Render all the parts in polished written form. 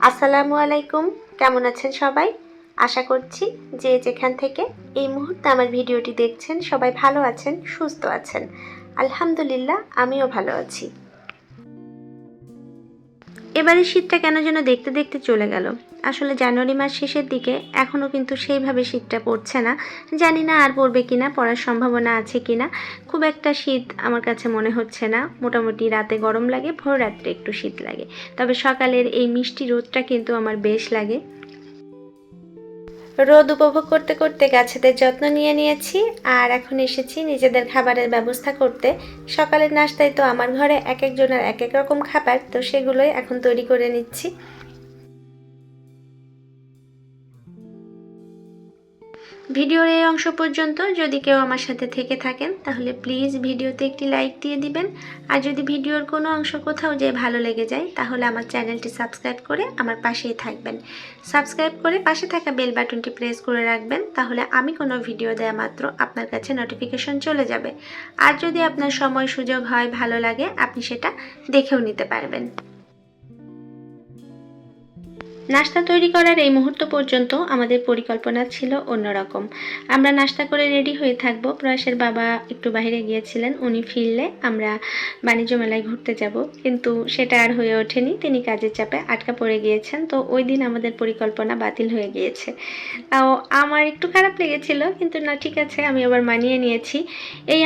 আসসালামু আলাইকুম, কেমন আছেন সবাই? আশা করছি যে যেখান থেকে এই মুহূর্তে আমার ভিডিওটি দেখছেন সবাই ভালো আছেন, সুস্থ আছেন। আলহামদুলিল্লাহ, আমিও ভালো আছি। এবারে শীতটা কেন যেন দেখতে দেখতে চলে গেল। আসলে জানুয়ারি মাস শেষের দিকে এখনও কিন্তু সেইভাবে শীতটা পড়ছে না। জানি না আর পড়বে কিনা, পড়ার সম্ভাবনা আছে কিনা। খুব একটা শীত আমার কাছে মনে হচ্ছে না। মোটামুটি রাতে গরম লাগে, ভোর রাত্রে একটু শীত লাগে। তবে সকালের এই মিষ্টি রোদটা কিন্তু আমার বেশ লাগে। রোদ উপভোগ করতে করতে গাছেদের যত্ন নিয়েছি আর এখন এসেছি নিজেদের খাবারের ব্যবস্থা করতে। সকালের নাস্তায় তো আমার ঘরে এক একজনের এক এক রকম খাবার, তো সেগুলোই এখন তৈরি করে নিচ্ছি। ভিডিওর এই অংশ পর্যন্ত যদি কেউ আমার সাথে থেকে থাকেন তাহলে প্লিজ ভিডিওতে একটি লাইক দিয়ে দিবেন। আর যদি ভিডিওর কোনো অংশ কোথাও যে ভালো লেগে যায় তাহলে আমার চ্যানেলটি সাবস্ক্রাইব করে আমার পাশেই থাকবেন। সাবস্ক্রাইব করে পাশে থাকা বেল বাটনটি প্রেস করে রাখবেন, তাহলে আমি কোনো ভিডিও দেয়া মাত্র আপনার কাছে নোটিফিকেশন চলে যাবে। আর যদি আপনার সময় সুযোগ হয়, ভালো লাগে, আপনি সেটা দেখেও নিতে পারবেন। নাস্তা তৈরি করার এই মুহূর্ত পর্যন্ত আমাদের পরিকল্পনা ছিল অন্যরকম। আমরা নাস্তা করে রেডি হয়ে থাকবো। প্রয়াসের বাবা একটু বাইরে গিয়েছিলেন, উনি ফিরলে আমরা বাণিজ্য মেলায় ঘুরতে যাব, কিন্তু সেটা আর হয়ে ওঠেনি। তিনি কাজের চাপে আটকা পড়ে গিয়েছেন, তো ওই দিন আমাদের পরিকল্পনা বাতিল হয়ে গিয়েছে। তাও আমার একটু খারাপ লেগেছিল, কিন্তু না, ঠিক আছে, আমি আবার মানিয়ে নিয়েছি।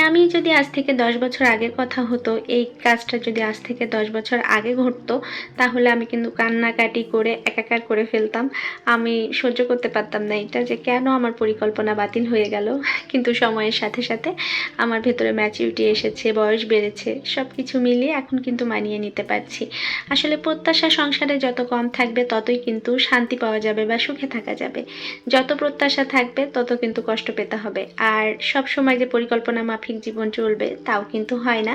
আমি যদি আজ থেকে 10 বছর আগের কথা হতো, এই কাজটা যদি আজ থেকে 10 বছর আগে ঘটতো, তাহলে আমি কিন্তু কান্নাকাটি করে একাকার করে ফেলতাম। আমি সহ্য করতে পারতাম না এটা, যে কেন আমার পরিকল্পনা বাতিল হয়ে গেল। কিন্তু সময়ের সাথে সাথে আমার ভেতরে ম্যাচুরিটি এসেছে, বয়স বেড়েছে, সব কিছু মিলিয়ে এখন কিন্তু মানিয়ে নিতে পারছি। আসলে প্রত্যাশা সংসারে যত কম থাকবে ততই কিন্তু শান্তি পাওয়া যাবে বা সুখে থাকা যাবে। যত প্রত্যাশা থাকবে তত কিন্তু কষ্ট পেতে হবে। আর সব সময় যে পরিকল্পনা মাফিক জীবন চলবে তাও কিন্তু হয় না।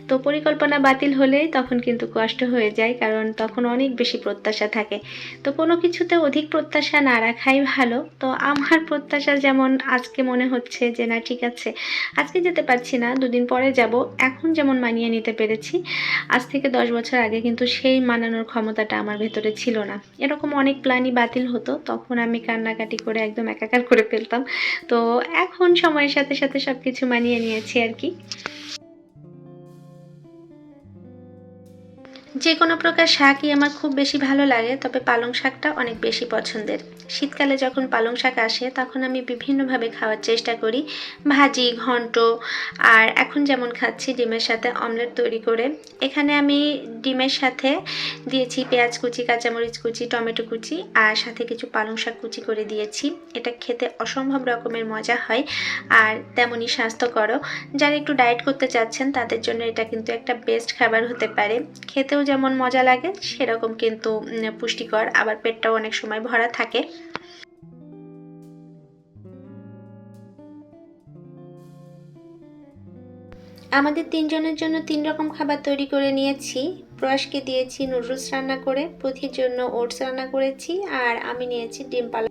তো পরিকল্পনা বাতিল হলেই তখন কিন্তু কষ্ট হয়ে যায়, কারণ তখন অনেক বেশি প্রত্যাশা থাকে। তো কোনো কিছুতে অধিক প্রত্যাশা না রাখাই ভালো। তো আমার প্রত্যাশা যেমন আজকে মনে হচ্ছে যে না, ঠিক আছে, আজকে যেতে পারছি না, দুদিন পরে যাব, এখন যেমন মানিয়ে নিতে পেরেছি, আজ থেকে 10 বছর আগে কিন্তু সেই মানানোর ক্ষমতাটা আমার ভেতরে ছিল না। এরকম অনেক প্ল্যানই বাতিল হতো, তখন আমি কান্নাকাটি করে একদম একাকার করে ফেলতাম। তো এখন সময়ের সাথে সাথে সব কিছু মানিয়ে নিয়েছি আর কি। যে কোনো প্রকার শাকই আমার খুব বেশি ভালো লাগে, তবে পালং শাকটা অনেক বেশি পছন্দের। শীতকালে যখন পালং শাক আসে তখন আমি বিভিন্নভাবে খাওয়ার চেষ্টা করি, ভাজি, ঘন্ট, আর এখন যেমন খাচ্ছি ডিমের সাথে অমলেট তৈরি করে। এখানে আমি ডিমের সাথে দিয়েছি পেঁয়াজ কুচি, কাঁচামরিচ কুচি, টমেটো কুচি, আর সাথে কিছু পালং শাক কুচি করে দিয়েছি। এটা খেতে অসম্ভব রকমের মজা হয় আর তেমনই স্বাস্থ্যকরও। যারা একটু ডায়েট করতে চাচ্ছেন তাদের জন্য এটা কিন্তু একটা বেস্ট খাবার হতে পারে। খেতেও যেমন মজা লাগে সেরকম কিন্তু পুষ্টিকর, আবার পেটটাও অনেক সময় ভরা থাকে। আমাদের তিনজনের জন্য 3 রকম খাবার তৈরি করে নিয়েছি। প্রয়াসকে দিয়েছি নুডলস রান্না করে, পথির জন্য ওটস রান্না করেছি, আর আমি নিয়েছি ডিম পালং।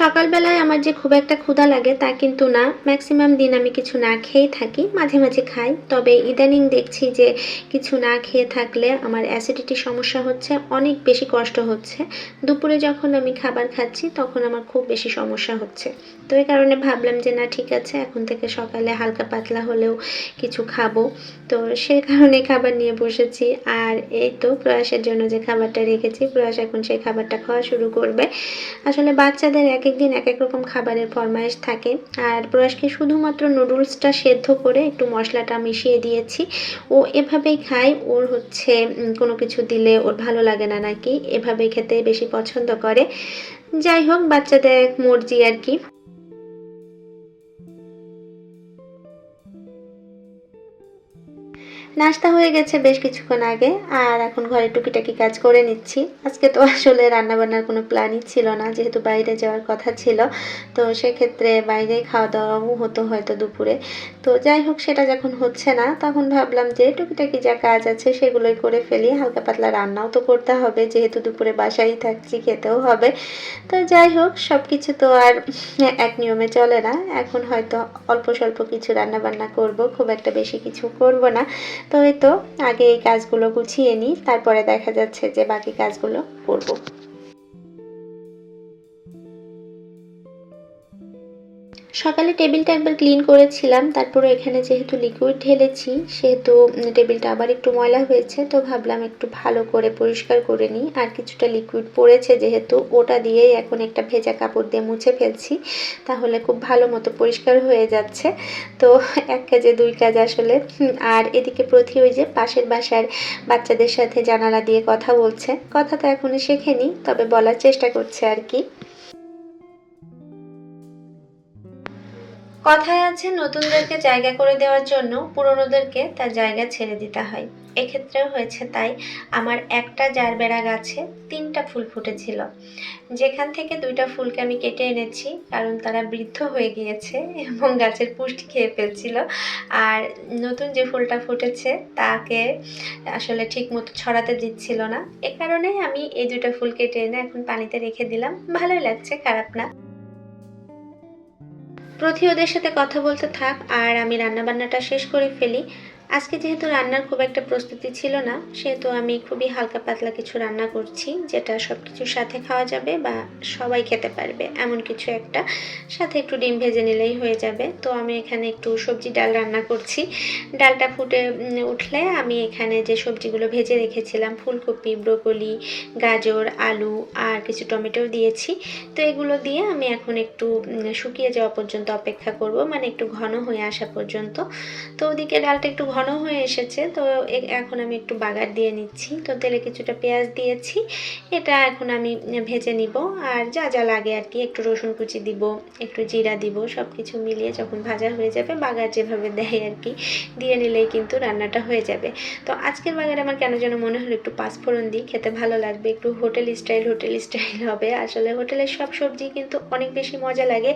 সকালবেলায় আমার যে খুব একটা ক্ষুধা লাগে তা কিন্তু না, ম্যাক্সিমাম দিন আমি কিছু না খেয়েই থাকি, মাঝে মাঝে খাই। তবে ইদানিং দেখছি যে কিছু না খেয়ে থাকলে আমার অ্যাসিডিটির সমস্যা হচ্ছে, অনেক বেশি কষ্ট হচ্ছে। দুপুরে যখন আমি খাবার খাচ্ছি তখন আমার খুব বেশি সমস্যা হচ্ছে। তো এই কারণে ভাবলাম যে না, ঠিক আছে, এখন থেকে সকালে হালকা পাতলা হলেও কিছু খাবো। তো সেই কারণে খাবার নিয়ে বসেছি। আর এই তো প্রয়াসের জন্য যে খাবারটা রেখেছি, প্রয়াস এখন সেই খাবারটা খাওয়া শুরু করবে। আসলে বাচ্চাদের এক এক দিন এক এক রকম খাবারের ফরমাইশ থাকে। আর প্রয়াসকে শুধুমাত্র নুডলসটা সেদ্ধ করে একটু মশলাটা মিশিয়ে দিয়েছি, ও এভাবেই খায়। ওর হচ্ছে কোনো কিছু দিলে ওর ভালো লাগে না নাকি, এভাবেই খেতে বেশি পছন্দ করে। যাই হোক, বাচ্চাদের এক মর্জি আর কি। নাস্তা হয়ে গেছে বেশ কিছুক্ষণ আগে, আর এখন ঘরে টুকিটাকি কাজ করে নিচ্ছি। আজকে তো আসলে রান্নাবান্নার কোনো প্ল্যানই ছিল না, যেহেতু বাইরে যাওয়ার কথা ছিল। তো সেক্ষেত্রে বাইরেই খাওয়া দাওয়াও হতো হয়তো দুপুরে। তো যাই হোক, সেটা যখন হচ্ছে না তখন ভাবলাম যে টুকিটাকি যা কাজ আছে সেগুলোই করে ফেলি, হালকা পাতলা রান্নাও তো করতে হবে, যেহেতু দুপুরে বাসায় থাকছি, খেতেও হবে। তো যাই হোক, সব কিছু তো আর এক নিয়মে চলে না। এখন হয়তো অল্প স্বল্প কিছু রান্না বান্না করব, খুব একটা বেশি কিছু করব না। তো এই তো আগে এই কাজগুলো গুছিয়ে নিই, তারপরে দেখা যাচ্ছে যে বাকি কাজগুলো করব। সকালে টেবিলটা একবার ক্লিন করেছিলাম, তারপরে এখানে যেহেতু লিকুইড ঢেলেছি সেহেতু টেবিলটা আবার একটু ময়লা হয়েছে, তো ভাবলাম একটু ভালো করে পরিষ্কার করে নিই। আর কিছুটা লিকুইড পড়েছে যেহেতু, ওটা দিয়েই এখন একটা ভেজা কাপড় দিয়ে মুছে ফেলছি, তাহলে খুব ভালো মতো পরিষ্কার হয়ে যাচ্ছে। তো এক কাজে দুই কাজ আসলে। আর এদিকে প্রতি ওই যে পাশের বাসার বাচ্চাদের সাথে জানালা দিয়ে কথা বলছে। কথা তো এখনো শেখেনি, তবে বলার চেষ্টা করছে আর কি। কথায় আছে, নতুনদেরকে জায়গা করে দেওয়ার জন্য পুরনোদেরকে তার জায়গা ছেড়ে দিতে হয়। এক্ষেত্রেও হয়েছে তাই। আমার একটা জারবেরা গাছে 3টা ফুল ফুটেছিল, যেখান থেকে 2টা ফুলকে আমি কেটে এনেছি, কারণ তারা বৃদ্ধ হয়ে গিয়েছে এবং গাছের পুষ্টি খেয়ে ফেলছিল। আর নতুন যে ফুলটা ফুটেছে তাকে আসলে ঠিক মতো ছড়াতে দিচ্ছিল না, এ কারণে আমি এই 2টা ফুল কেটে এনে এখন পানিতে রেখে দিলাম। ভালোই লাগছে, খারাপ না। প্রতি ওদের সাথে কথা বলতে থাক আর আমি রান্নাবান্নাটা শেষ করে ফেলি। আজকে যেহেতু রান্নার খুব একটা প্রস্তুতি ছিল না, সেহেতু আমি খুবই হালকা পাতলা কিছু রান্না করছি, যেটা সব কিছুর সাথে খাওয়া যাবে বা সবাই খেতে পারবে এমন কিছু একটা। সাথে একটু ডিম ভেজে নিলেই হয়ে যাবে। তো আমি এখানে একটু সবজি ডাল রান্না করছি। ডালটা ফুটে উঠলে আমি এখানে যে সবজিগুলো ভেজে রেখেছিলাম, ফুলকপি, ব্রোকলি, গাজর, আলু আর কিছু টমেটো দিয়েছি। তো এগুলো দিয়ে আমি এখন একটু শুকিয়ে যাওয়া পর্যন্ত অপেক্ষা করব, মানে একটু ঘন হয়ে আসা পর্যন্ত। তো ওদিকে ডালটা একটু ঘন হয়ে এসেছে, তো এখন আমি একটু বাগার দিয়ে নিচ্ছি। তো তেলে কিছুটা পেঁয়াজ দিয়েছি, এটা এখন আমি ভেজে নিব। আর যা যা লাগে আর কি, একটু রসুন কুচি দিব, একটু জিরা দিব, সব কিছু মিলিয়ে যখন ভাজা হয়ে যাবে, বাগার যেভাবে দেয় আর কি, দিয়ে নিলেই কিন্তু রান্নাটা হয়ে যাবে। তো আজকের বাগারে আমার কেন যেন মনে হলো একটু পাঁচফোড়ন দিই, খেতে ভালো লাগবে, একটু হোটেল স্টাইল হবে। আসলে হোটেলের সব সবজি কিন্তু অনেক বেশি মজা লাগে,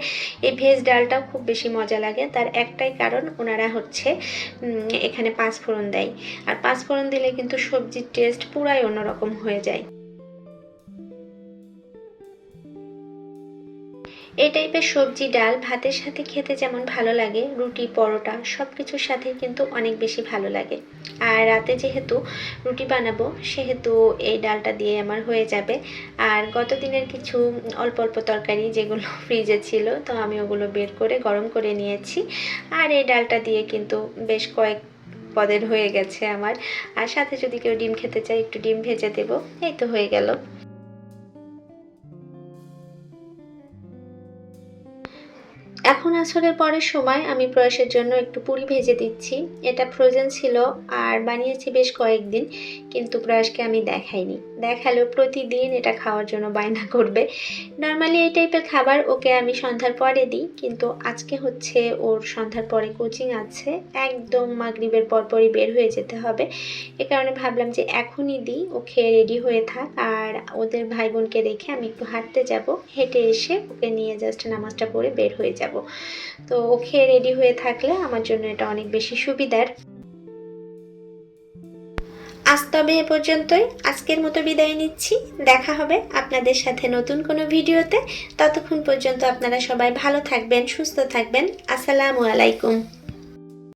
এই ভেজ ডালটাও খুব বেশি মজা লাগে। তার একটাই কারণ, ওনারা হচ্ছে এখানে পাঁচফোড়ন দেয়। আর পাঁচফোড়ন দিলে কিন্তু সবজির টেস্ট পুরাই অন্যরকম হয়ে যায়। এই টাইপের সবজি ডাল ভাতের সাথে খেতে যেমন ভালো লাগে, রুটি, পরোটা সব কিছুর সাথে কিন্তু অনেক বেশি ভালো লাগে। আর রাতে যেহেতু রুটি বানাবো, সেহেতু এই ডালটা দিয়ে আমার হয়ে যাবে। আর গত দিনের কিছু অল্প অল্প তরকারি যেগুলো ফ্রিজে ছিল, তো আমি ওগুলো বের করে গরম করে নিয়েছি। আর এই ডালটা দিয়ে কিন্তু বেশ কয়েক পদের হয়ে গেছে আমার। আর সাথে যদি কেউ ডিম খেতে চায়, একটু ডিম ভেজে দেবো, এই তো হয়ে গেল। এখন আসরের পরের সময় আমি প্রয়াসের জন্য একটু পুরি ভেজে দিচ্ছি। এটা ফ্রোজেন ছিল আর বানিয়েছি বেশ কয়েকদিন, কিন্তু প্রয়াসকে আমি দেখাইনি। দেখালেও প্রতিদিন এটা খাওয়ার জন্য বায়না করবে। নর্মালি এই টাইপের খাবার ওকে আমি সন্ধ্যার পরে দিই, কিন্তু আজকে হচ্ছে ওর সন্ধ্যার পরে কোচিং আছে, একদম মাগরিবের পরপরই বের হয়ে যেতে হবে। এ কারণে ভাবলাম যে এখনই দিই, ও খেয়ে রেডি হয়ে থাক। আর ওদের ভাই বোনকে রেখে আমি একটু হাঁটতে যাব, হেঁটে এসে ওকে নিয়ে জাস্ট নামাজটা পড়ে বের হয়ে যাব। তো ও খেয়ে রেডি হয়ে থাকলে আমার জন্য এটা অনেক বেশি সুবিধার। আজ তবে এ পর্যন্তই, আজকের মতো বিদায় নিচ্ছি। দেখা হবে আপনাদের সাথে নতুন কোনো ভিডিওতে। ততক্ষণ পর্যন্ত আপনারা সবাই ভালো থাকবেন, সুস্থ থাকবেন। আসসালামু আলাইকুম।